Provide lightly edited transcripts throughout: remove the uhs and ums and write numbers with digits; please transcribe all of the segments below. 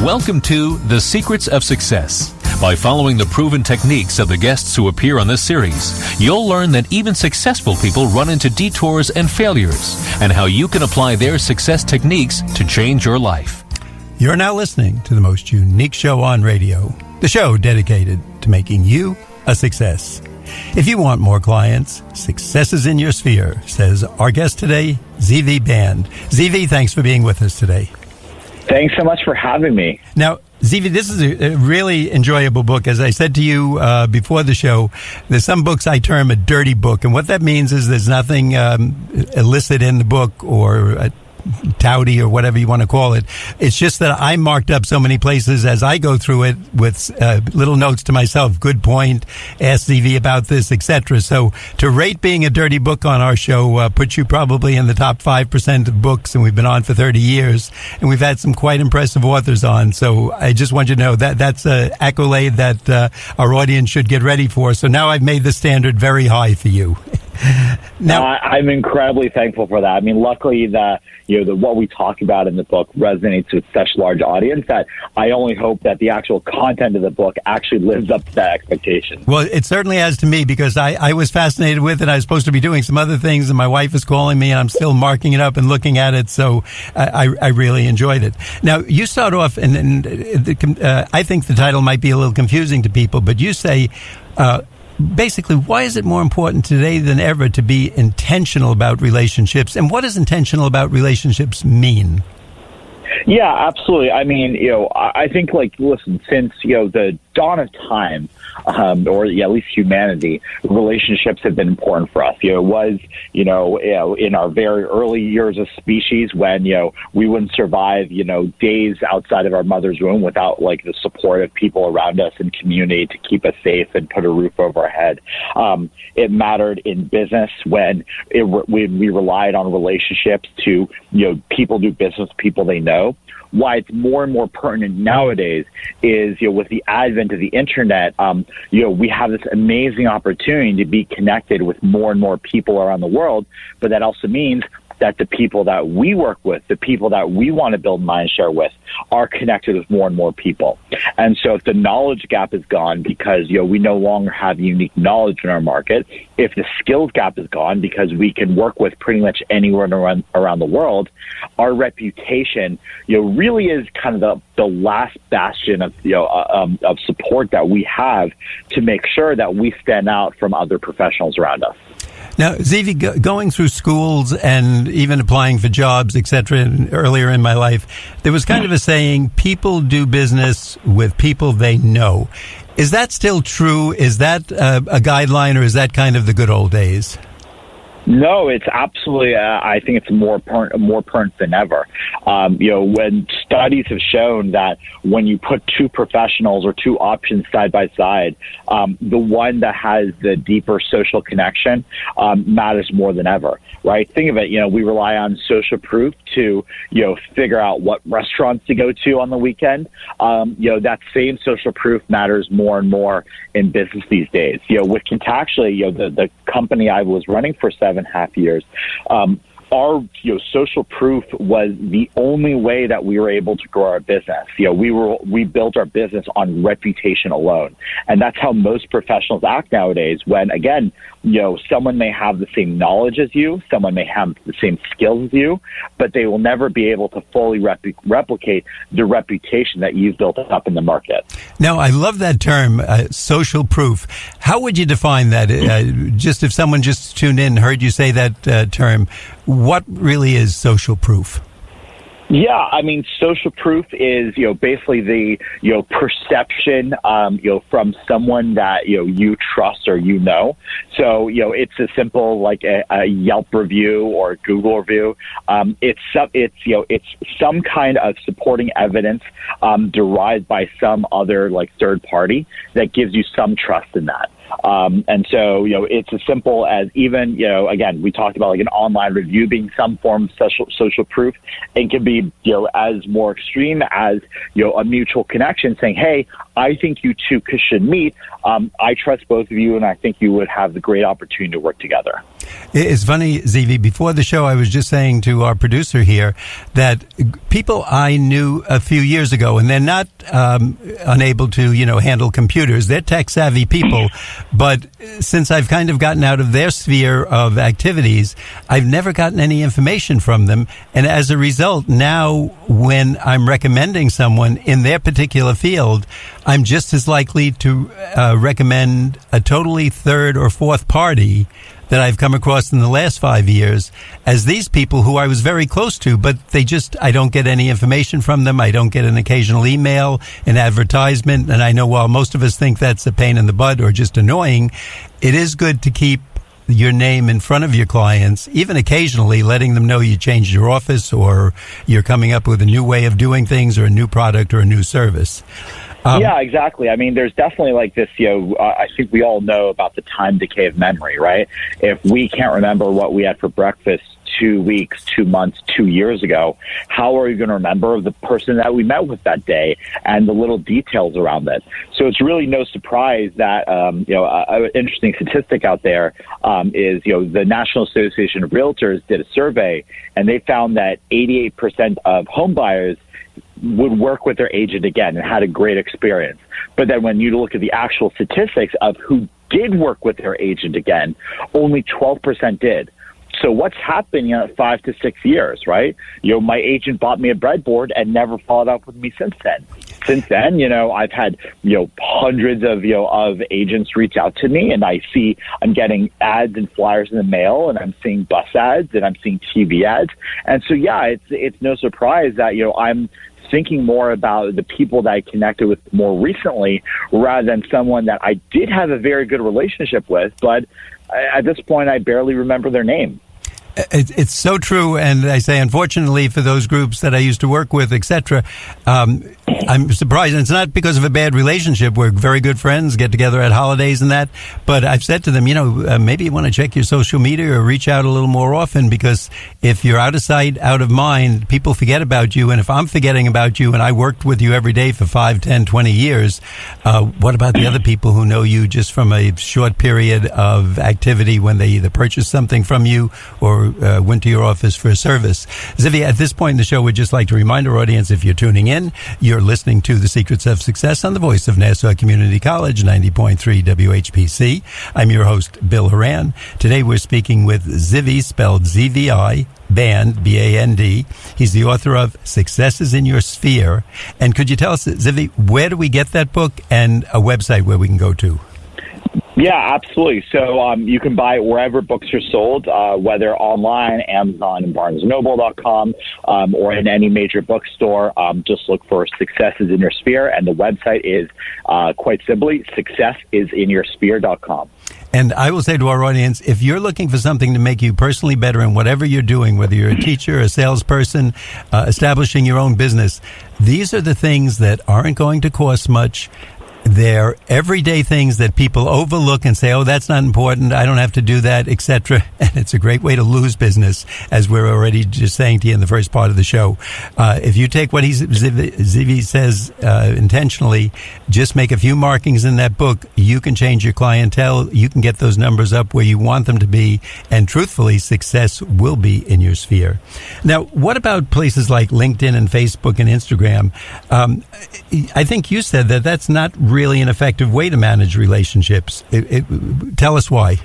Welcome to The Secrets of Success. By following the proven techniques of the guests who appear on this series, you'll learn that even successful people run into detours and failures, and how you can apply their success techniques to change your life. You're now listening to the most unique show on radio, the show dedicated to making you a success. If you want more clients, success is in your sphere, says our guest today, Zvi Band. Zvi, thanks for being with us today. Thanks so much for having me. Now, Zvi, this is a really enjoyable book. As I said to you before the show, there's some books I term a dirty book. And what that means is there's nothing illicit in the book or touty or whatever you want to call it. It's just that I marked up so many places as I go through it with little notes to myself. Good point. Ask Zvi about this, etc. So to rate being a dirty book on our show puts you probably in the top 5% of books, and we've been on for 30 years, and we've had some quite impressive authors on. So I just want you to know that that's an accolade that our audience should get ready for. So now I've made the standard very high for you. Now, I'm incredibly thankful for that. I mean, luckily, what we talk about in the book resonates with such a large audience that I only hope that the actual content of the book actually lives up to that expectation. Well, it certainly has to me, because I was fascinated with it. I was supposed to be doing some other things, and my wife is calling me, and I'm still marking it up and looking at it. So I really enjoyed it. Now, you start off, and I think the title might be a little confusing to people, but you say, basically, why is it more important today than ever to be intentional about relationships? And what does intentional about relationships mean? Yeah, absolutely. I mean, I think, listen, since, the dawn of time, or at least humanity, relationships have been important for us. It was, in our very early years as species when, we wouldn't survive, days outside of our mother's womb without the support of people around us and community to keep us safe and put a roof over our head. It mattered in business when we relied on relationships to, people do business with people they know. Why it's more and more pertinent nowadays is, with the advent of the internet, we have this amazing opportunity to be connected with more and more people around the world. But that also means that the people that we work with, the people that we want to build mindshare with, are connected with more and more people. And so if the knowledge gap is gone because, we no longer have unique knowledge in our market, if the skills gap is gone because we can work with pretty much anywhere around the world, our reputation, really is kind of the last bastion of, of support that we have to make sure that we stand out from other professionals around us. Now, Zvi, going through schools and even applying for jobs, etc., earlier in my life, there was kind of a saying, people do business with people they know. Is that still true? Is that a guideline, or is that kind of the good old days? No, it's absolutely, I think it's more pertinent than ever. When studies have shown that when you put two professionals or two options side by side, the one that has the deeper social connection matters more than ever, right? Think of it, we rely on social proof to, figure out what restaurants to go to on the weekend. That same social proof matters more and more in business these days. With Contactually, the company I was running for 7.5 years, our social proof was the only way that we were able to grow our business. We built our business on reputation alone, and that's how most professionals act nowadays. When again, someone may have the same knowledge as you, someone may have the same skills as you, but they will never be able to fully replicate the reputation that you've built up in the market. Now, I love that term, social proof. How would you define that? Just if someone just tuned in and heard you say that term, what really is social proof? Yeah, I mean, social proof is, basically the, perception, from someone that, you trust or So, it's as simple like a Yelp review or a Google review. It's some kind of supporting evidence derived by some other third party that gives you some trust in that. And so, it's as simple as even, again, we talked about an online review being some form of social proof. It can be, as more extreme as, a mutual connection saying, hey, I think you two should meet. I trust both of you, and I think you would have the great opportunity to work together. It's funny, Zvi, before the show, I was just saying to our producer here that people I knew a few years ago, and they're not unable to, handle computers. They're tech-savvy people. But since I've kind of gotten out of their sphere of activities, I've never gotten any information from them. And as a result, now when I'm recommending someone in their particular field, I'm just as likely to recommend a totally third or fourth party that I've come across in the last 5 years as these people who I was very close to, but I don't get any information from them. I don't get an occasional email, an advertisement. And I know while most of us think that's a pain in the butt or just annoying, it is good to keep your name in front of your clients, even occasionally letting them know you changed your office or you're coming up with a new way of doing things or a new product or a new service. Yeah, exactly. I mean, there's definitely like this, I think we all know about the time decay of memory, right? If we can't remember what we had for breakfast 2 weeks, 2 months, 2 years ago, how are you going to remember the person that we met with that day and the little details around it? So it's really no surprise that, an interesting statistic out there is, the National Association of Realtors did a survey and they found that 88% of home buyers would work with their agent again and had a great experience. But then when you look at the actual statistics of who did work with their agent again, only 12% did. So what's happened in 5 to 6 years, right? My agent bought me a breadboard and never followed up with me since then. Since then, I've had, hundreds of agents reach out to me, and I'm getting ads and flyers in the mail, and I'm seeing bus ads, and I'm seeing TV ads. And so, yeah, it's no surprise that, I'm thinking more about the people that I connected with more recently rather than someone that I did have a very good relationship with, but at this point, I barely remember their name. It's so true, and I say, unfortunately, for those groups that I used to work with, etc., I'm surprised. And it's not because of a bad relationship. We're very good friends, get together at holidays and that. But I've said to them, maybe you want to check your social media or reach out a little more often, because if you're out of sight, out of mind, people forget about you. And if I'm forgetting about you and I worked with you every day for 5, 10, 20 years, what about the other people who know you just from a short period of activity when they either purchased something from you or went to your office for a service? Zvi, at this point in the show, we'd just like to remind our audience, if you're tuning in, you're listening to The Secrets of Success on the voice of Nassau Community College, 90.3 WHPC. I'm your host, Bill Horan. Today we're speaking with Zvi, spelled Z-V-I, Band, B-A-N-D. He's the author of Successes in Your Sphere. And could you tell us, Zvi, where do we get that book and a website where we can go to? Yeah, absolutely. So you can buy it wherever books are sold, whether online, Amazon, and BarnesandNoble.com, or in any major bookstore. Just look for Successes in Your Sphere, and the website is, quite simply, successisinyoursphere.com. And I will say to our audience, if you're looking for something to make you personally better in whatever you're doing, whether you're a teacher, a salesperson, establishing your own business, these are the things that aren't going to cost much. They're everyday things that people overlook and say, oh, that's not important, I don't have to do that, etc. And it's a great way to lose business, as we're already just saying to you in the first part of the show. If you take what Zvi says intentionally, just make a few markings in that book, you can change your clientele, you can get those numbers up where you want them to be, and truthfully, success will be in your sphere. Now, what about places like LinkedIn and Facebook and Instagram? I think you said that that's not really an effective way to manage relationships. Tell us why.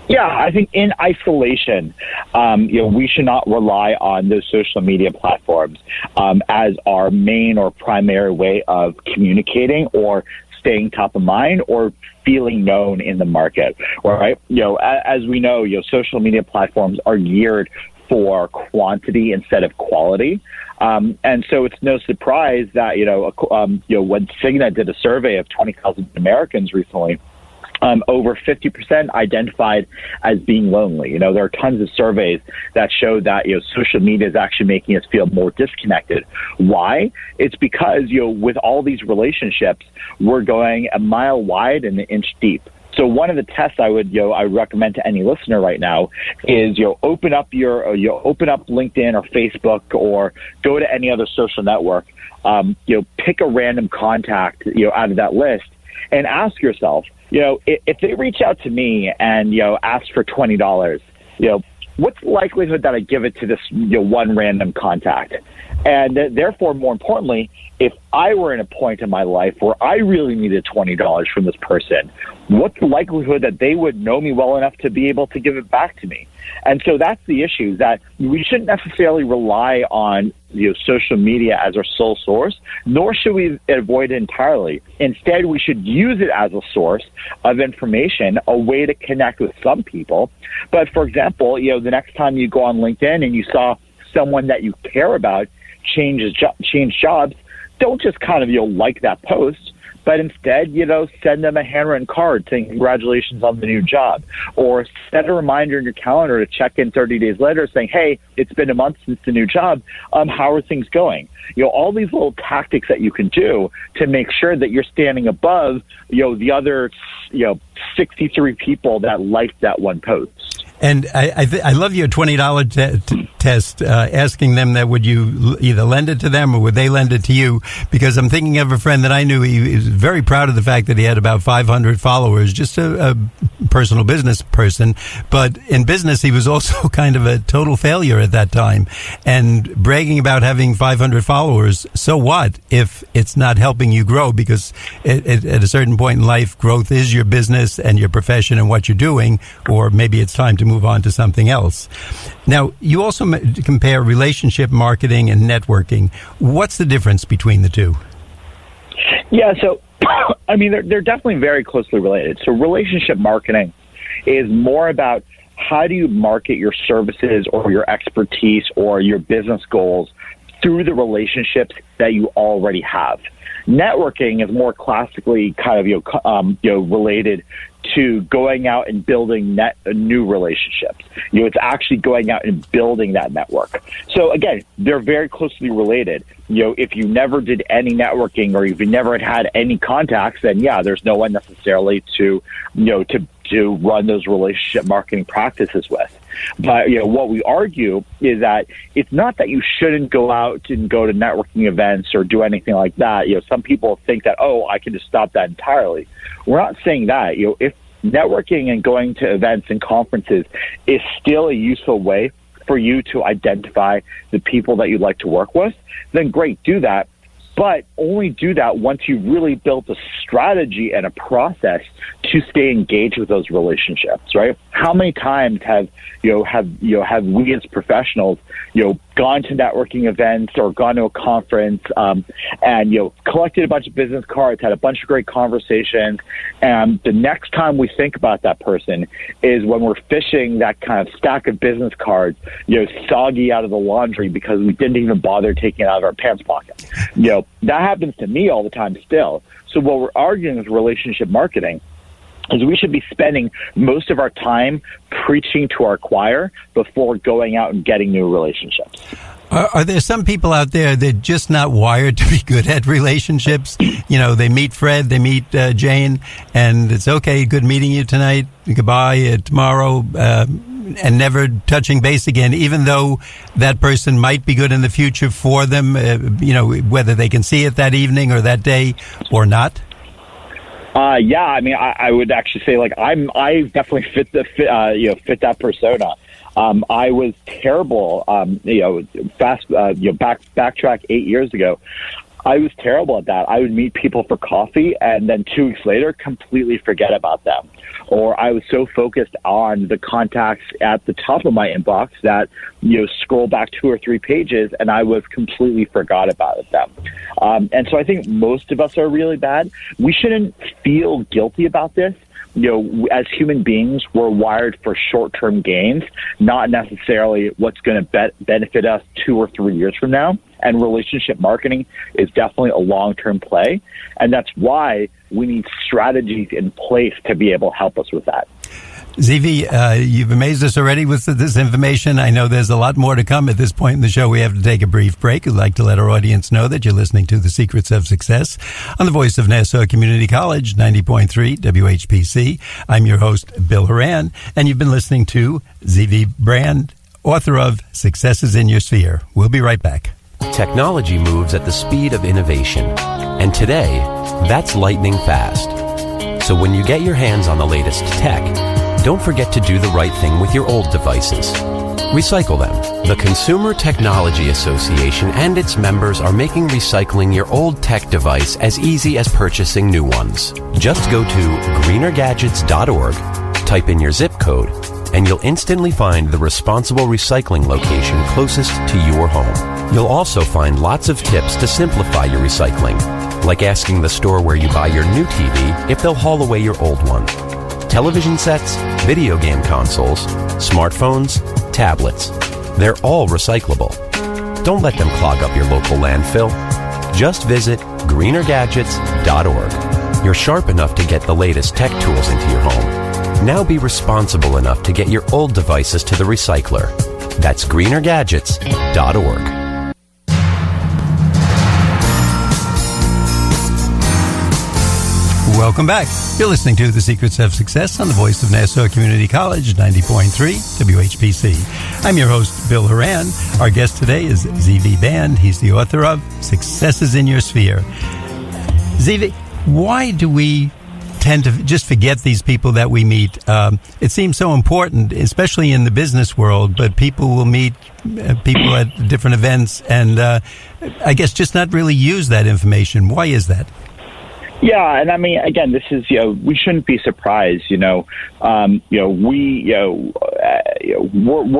Yeah, I think in isolation, we should not rely on those social media platforms as our main or primary way of communicating or staying top of mind or feeling known in the market. Right? As we know, social media platforms are geared for quantity instead of quality. And so it's no surprise that, when Cigna did a survey of 20,000 Americans recently, over 50% identified as being lonely. There are tons of surveys that show that, social media is actually making us feel more disconnected. Why? It's because, with all these relationships, we're going a mile wide and an inch deep. So one of the tests I would recommend to any listener right now is open up LinkedIn or Facebook or go to any other social network. Pick a random contact out of that list and ask yourself, if they reach out to me and, ask for $20, what's the likelihood that I give it to this one random contact? And therefore, more importantly, if I were in a point in my life where I really needed $20 from this person, what's the likelihood that they would know me well enough to be able to give it back to me? And so that's the issue, that we shouldn't necessarily rely on social media as our sole source, nor should we avoid it entirely. Instead, we should use it as a source of information, a way to connect with some people. But for example, the next time you go on LinkedIn and you saw someone that you care about change jobs, don't just kind of like that post, but instead send them a handwritten card saying congratulations on the new job, or set a reminder in your calendar to check in 30 days later saying, hey, it's been a month since the new job, how are things going? All these little tactics that you can do to make sure that you're standing above the other 63 people that liked that one post. And I love your $20 test, asking them that would you either lend it to them or would they lend it to you? Because I'm thinking of a friend that I knew. He was very proud of the fact that he had about 500 followers, just a personal business person. But in business, he was also kind of a total failure at that time. And bragging about having 500 followers, so what if it's not helping you grow? Because at a certain point in life, growth is your business and your profession and what you're doing, or maybe it's time to move on to something else. Now, you also compare relationship marketing and networking. What's the difference between the two? Yeah, so, they're definitely very closely related. So relationship marketing is more about how do you market your services or your expertise or your business goals through the relationships that you already have. Networking is more classically kind of related to going out and building new relationships. It's actually going out and building that network. So again, they're very closely related. If you never did any networking or if you never had any contacts, then there's no one necessarily to run those relationship marketing practices with. But what we argue is that it's not that you shouldn't go out and go to networking events or do anything like that. Some people think that, I can just stop that entirely. We're not saying that. If networking and going to events and conferences is still a useful way for you to identify the people that you'd like to work with, then great, do that. But only do that once you've really built a strategy and a process to stay engaged with those relationships, right? How many times have we as professionals, gone to networking events or gone to a conference, and, collected a bunch of business cards, had a bunch of great conversations. And the next time we think about that person is when we're fishing that kind of stack of business cards, soggy out of the laundry because we didn't even bother taking it out of our pants pocket. That happens to me all the time still. So what we're arguing with relationship marketing is we should be spending most of our time preaching to our choir before going out and getting new relationships. Are there some people out there that are just not wired to be good at relationships? They meet Fred, they meet Jane, and it's okay, good meeting you tonight, goodbye, tomorrow, and never touching base again, even though that person might be good in the future for them, whether they can see it that evening or that day or not? I would actually say I definitely fit that persona. I was terrible. Backtrack 8 years ago. I was terrible at that. I would meet people for coffee and then 2 weeks later completely forget about them. Or I was so focused on the contacts at the top of my inbox that scroll back 2 or 3 pages and I was completely forgot about them. And so I think most of us are really bad. We shouldn't feel guilty about this. As human beings, we're wired for short-term gains, not necessarily what's going to benefit us 2 or 3 years from now. And relationship marketing is definitely a long-term play. And that's why we need strategies in place to be able to help us with that. Zvi, you've amazed us already with this information. I know there's a lot more to come at this point in the show. We have to take a brief break. We'd like to let our audience know that you're listening to The Secrets of Success on the voice of Nassau Community College, 90.3 WHPC. I'm your host, Bill Horan, and you've been listening to Zvi Band, author of Success is in Your Sphere. We'll be right back. Technology moves at the speed of innovation, and today, that's lightning fast. So when you get your hands on the latest tech, don't forget to do the right thing with your old devices. Recycle them. The Consumer Technology Association and its members are making recycling your old tech device as easy as purchasing new ones. Just go to greenergadgets.org, type in your zip code, and you'll instantly find the responsible recycling location closest to your home. You'll also find lots of tips to simplify your recycling, like asking the store where you buy your new TV if they'll haul away your old one. Television sets, video game consoles, smartphones, tablets. They're all recyclable. Don't let them clog up your local landfill. Just visit greenergadgets.org. You're sharp enough to get the latest tech tools into your home. Now be responsible enough to get your old devices to the recycler. That's greenergadgets.org. Welcome back. You're listening to The Secrets of Success on the voice of Nassau Community College, 90.3 WHPC. I'm your host, Bill Horan. Our guest today is Zvi Band. He's the author of Successes in Your Sphere. Zvi, why do we tend to just forget these people that we meet? It seems so important, especially in the business world, but people will meet people at different events and I guess just not really use that information. Why is that? Yeah, and I mean, again, this is, we shouldn't be surprised, we're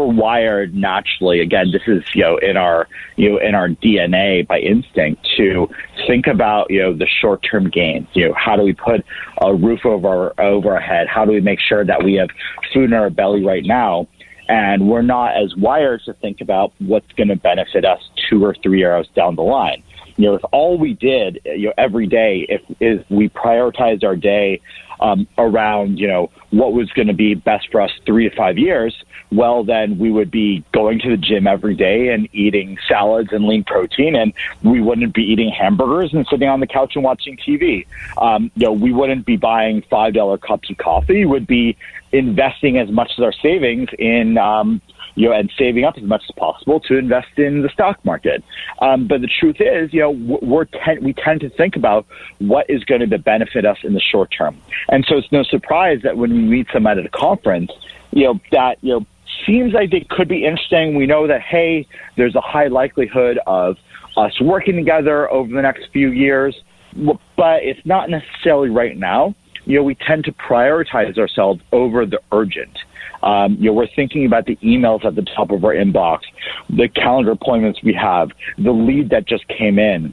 wired naturally. Again, this is, in our DNA by instinct to think about, the short-term gains. How do we put a roof over our head? How do we make sure that we have food in our belly right now? And we're not as wired to think about what's going to benefit us 2 or 3 years down the line. If all we did, every day, if we prioritized our day around, what was going to be best for us 3 to 5 years, well, then we would be going to the gym every day and eating salads and lean protein, and we wouldn't be eating hamburgers and sitting on the couch and watching TV. We wouldn't be buying $5 cups of coffee. We would be investing as much as our savings in and saving up as much as possible to invest in the stock market. But the truth is, we tend to think about what is going to benefit us in the short term. And so it's no surprise that when we meet someone at a conference, that seems like they could be interesting. We know that, hey, there's a high likelihood of us working together over the next few years, but it's not necessarily right now. We tend to prioritize ourselves over the urgent. We're thinking about the emails at the top of our inbox, the calendar appointments we have, the lead that just came in.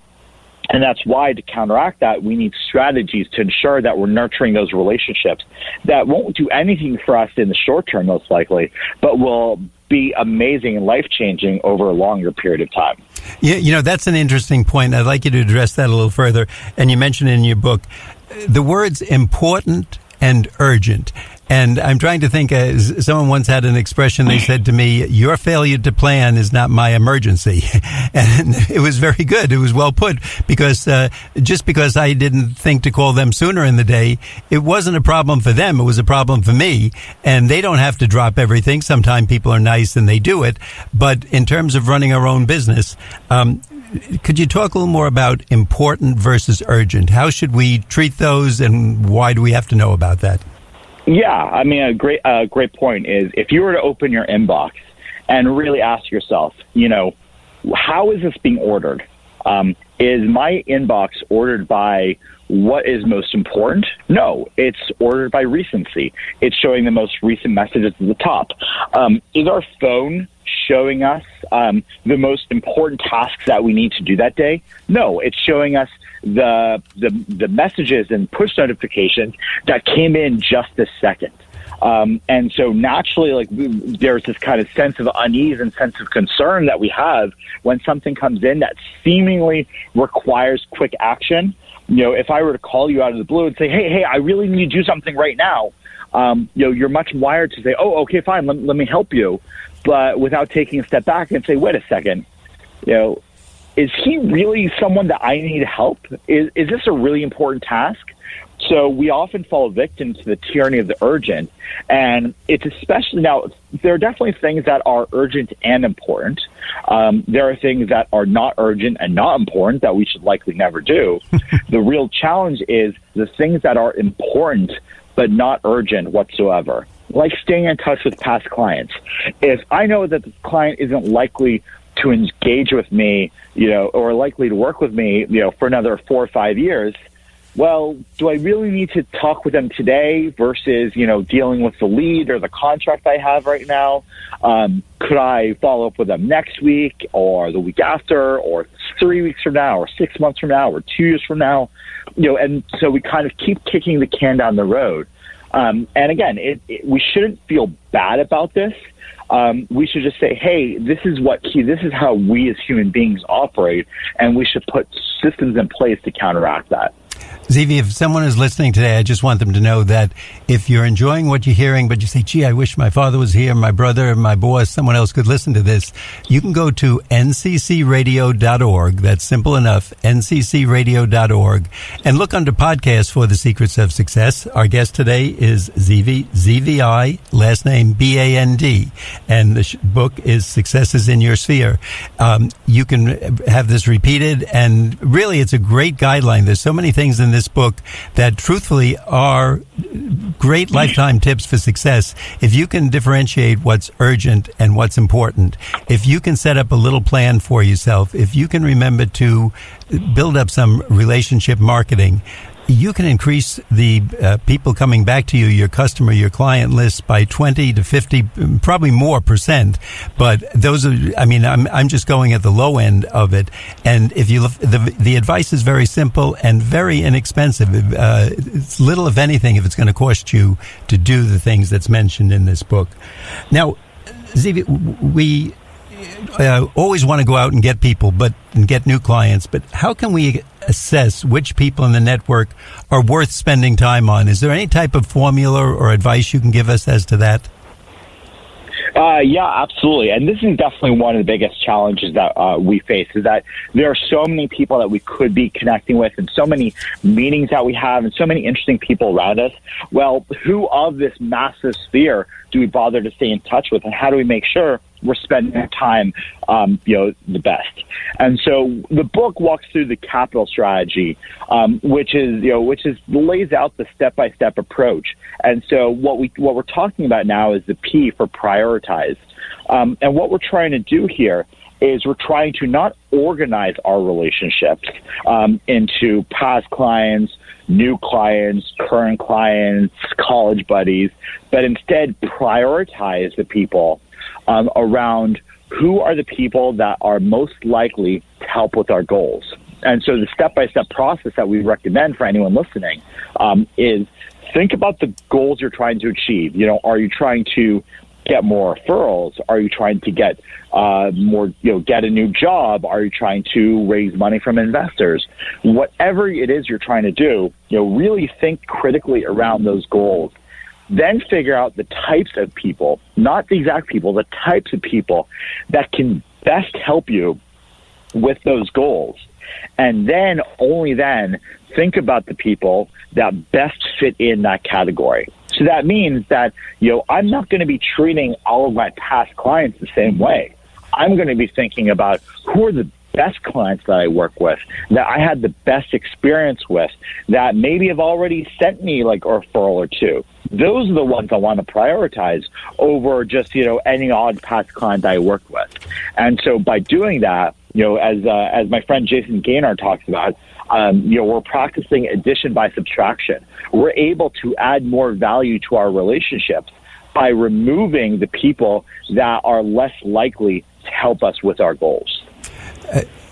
And that's why, to counteract that, we need strategies to ensure that we're nurturing those relationships that won't do anything for us in the short term, most likely, but will be amazing and life-changing over a longer period of time. Yeah, that's an interesting point. I'd like you to address that a little further. And you mentioned in your book the words important and urgent. And I'm trying to think, someone once had an expression, they said to me, your failure to plan is not my emergency. And it was very good. It was well put, because just because I didn't think to call them sooner in the day, it wasn't a problem for them. It was a problem for me. And they don't have to drop everything. Sometimes people are nice and they do it. But in terms of running our own business, could you talk a little more about important versus urgent? How should we treat those, and why do we have to know about that? Yeah, I mean, a great point is, if you were to open your inbox and really ask yourself, how is this being ordered? Is my inbox ordered by what is most important? No, it's ordered by recency. It's showing the most recent messages at the top. Is our phone showing us the most important tasks that we need to do that day? No, it's showing us the messages and push notifications that came in just this second. And so naturally, there's this kind of sense of unease and sense of concern that we have when something comes in that seemingly requires quick action. If I were to call you out of the blue and say, hey, I really need to do something right now, you're much wired to say, oh, okay, fine, let me help you. But without taking a step back and say, wait a second, is he really someone that I need help? Is this a really important task? so we often fall victim to the tyranny of the urgent. And it's especially now, there are definitely things that are urgent and important. There are things that are not urgent and not important that we should likely never do. The real challenge is the things that are important but not urgent whatsoever, like staying in touch with past clients. If I know that the client isn't likely to engage with me, or likely to work with me, for another 4 or 5 years, well, do I really need to talk with them today versus, dealing with the lead or the contract I have right now? Could I follow up with them next week or the week after or 3 weeks from now or 6 months from now or 2 years from now? And so we kind of keep kicking the can down the road. And again, we shouldn't feel bad about this. We should just say, hey, this is how we as human beings operate, and we should put systems in place to counteract that. Zvi, if someone is listening today, I just want them to know that if you're enjoying what you're hearing, but you say, gee, I wish my father was here, my brother, my boss, someone else could listen to this, you can go to nccradio.org. That's simple enough, nccradio.org, and look under podcasts for The Secrets of Success. Our guest today is Zvi, ZVI, last name B-A-N-D, and the book is Successes in Your Sphere. You can have this repeated, and really it's a great guideline. There's so many things in this book that truthfully are great lifetime tips for success. If you can differentiate what's urgent and what's important, if you can set up a little plan for yourself, if you can remember to build up some relationship marketing, you can increase the people coming back to you, your customer, your client list by 20 to 50, probably more % But those are, I'm just going at the low end of it. And if you look, the advice is very simple and very inexpensive. It's little, if anything, if it's going to cost you to do the things that's mentioned in this book. Now, Zvi, we always want to go out and get people, and get new clients. But how can we assess which people in the network are worth spending time on? Is there any type of formula or advice you can give us as to that? Yeah, absolutely. And this is definitely one of the biggest challenges that we face, is that there are so many people that we could be connecting with and so many meetings that we have and so many interesting people around us. Well, who of this massive sphere do we bother to stay in touch with, and how do we make sure we're spending our time, the best? And so the book walks through the capital strategy, which lays out the step-by-step approach. And so what we're talking about now is the P for prioritize. And what we're trying to do here is we're trying to not organize our relationships into past clients, new clients, current clients, college buddies, but instead prioritize the people around who are the people that are most likely to help with our goals. And so the step-by-step process that we recommend for anyone listening is think about the goals you're trying to achieve. Are you trying to get more referrals? Are you trying to get get a new job? Are you trying to raise money from investors? Whatever it is you're trying to do, really think critically around those goals. Then figure out the types of people, not the exact people, the types of people that can best help you with those goals. And then, only then, think about the people that best fit in that category. So that means that, I'm not going to be treating all of my past clients the same way. I'm going to be thinking about who are the best clients that I work with, that I had the best experience with, that maybe have already sent me like a referral or two. Those are the ones I want to prioritize over just, any odd past client I worked with. And so by doing that, as my friend Jason Gaynor talks about, we're practicing addition by subtraction. We're able to add more value to our relationships by removing the people that are less likely to help us with our goals.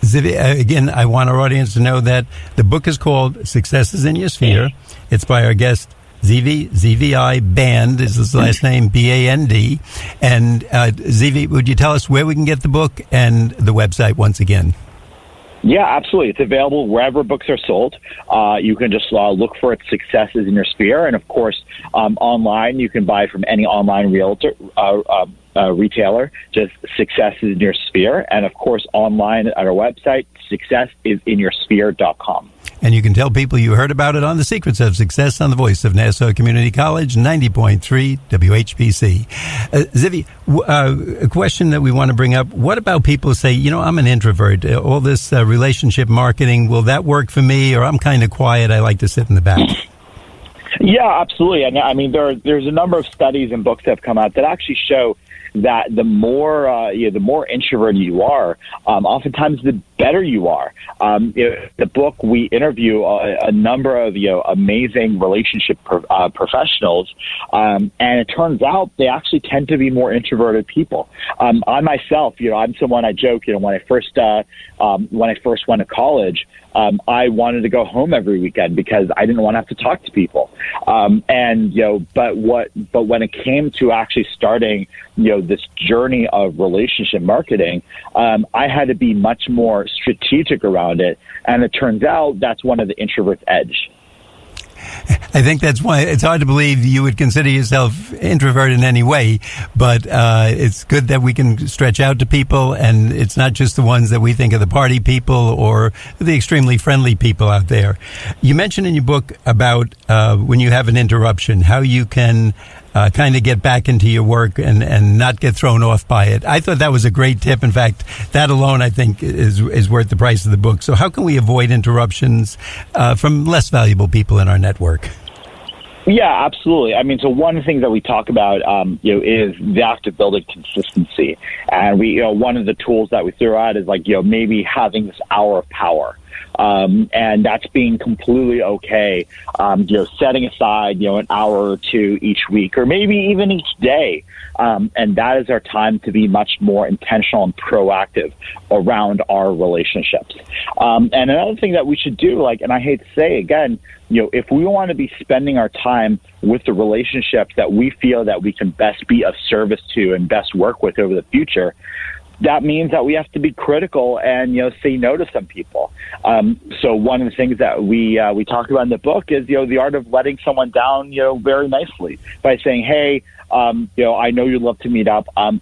Zvi, again, I want our audience to know that the book is called Successes in Your Sphere. It's by our guest, Zvi Band, is his last name, B-A-N-D. And Zvi, would you tell us where we can get the book and the website once again? Yeah, absolutely. It's available wherever books are sold. You can just look for it, Successes in Your Sphere. And, of course, online, you can buy from any online retailer, just Successes in Your Sphere. And, of course, online at our website, successisinyoursphere.com. And you can tell people you heard about it on The Secrets of Success on the voice of Nassau Community College, 90.3 WHPC. Zvi, a question that we want to bring up. What about people who say, I'm an introvert. All this relationship marketing, will that work for me? Or I'm kind of quiet. I like to sit in the back. Yeah, absolutely. And I mean, there's a number of studies and books that have come out that actually show that the more introverted you are, oftentimes the better you are. The book, we interview a number of amazing relationship professionals, and it turns out they actually tend to be more introverted people. I myself, I'm someone, I joke, when I first went to college, I wanted to go home every weekend because I didn't want to have to talk to people. But when it came to actually starting, this journey of relationship marketing, I had to be much more strategic around it. And it turns out that's one of the introvert's edge. I think that's why it's hard to believe you would consider yourself introvert in any way, but it's good that we can stretch out to people, and it's not just the ones that we think are the party people or the extremely friendly people out there. You mentioned in your book about when you have an interruption, how you can kind of get back into your work and not get thrown off by it. I thought that was a great tip. In fact, that alone, I think, is worth the price of the book. So how can we avoid interruptions from less valuable people in our network? Yeah, absolutely. I mean, so one of the things that we talk about, is the act of building consistency. And we, one of the tools that we throw out is maybe having this hour of power. And that's being completely okay, setting aside, an hour or two each week, or maybe even each day. And that is our time to be much more intentional and proactive around our relationships. And another thing that we should do, and I hate to say again, if we want to be spending our time with the relationships that we feel that we can best be of service to and best work with over the future, that means that we have to be critical and, say no to some people. So one of the things that we talk about in the book is, the art of letting someone down, very nicely by saying, hey, I know you'd love to meet up. I'm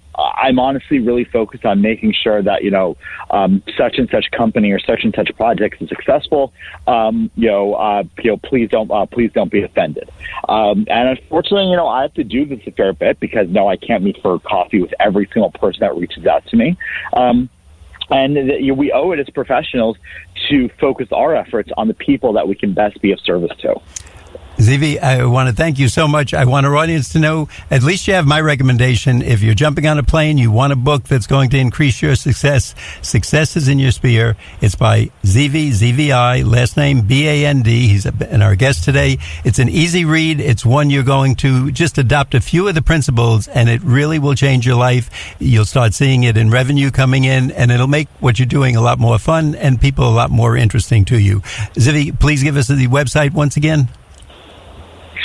honestly really focused on making sure that, such and such company or such and such project is successful. Please don't be offended. And unfortunately, I have to do this a fair bit because I can't meet for coffee with every single person that reaches out to me. And we owe it as professionals to focus our efforts on the people that we can best be of service to. Zvi, I want to thank you so much. I want our audience to know, at least you have my recommendation. If you're jumping on a plane, you want a book that's going to increase your success. Success is in your sphere. It's by Zvi, Z-V-I, last name B-A-N-D. He's been our guest today. It's an easy read. It's one you're going to just adopt a few of the principles, and it really will change your life. You'll start seeing it in revenue coming in, and it'll make what you're doing a lot more fun and people a lot more interesting to you. Zvi, please give us the website once again.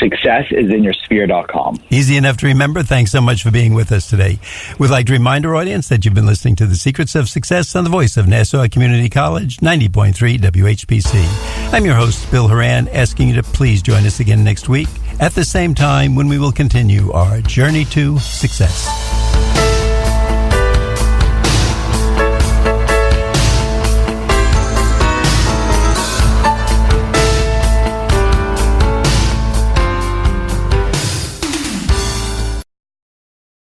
successisinyoursphere.com. Easy enough to remember. Thanks so much for being with us today. We'd like to remind our audience that you've been listening to The Secrets of Success on the voice of Nassau Community College, 90.3 WHPC. I'm your host, Bill Horan, asking you to please join us again next week at the same time when we will continue our journey to success.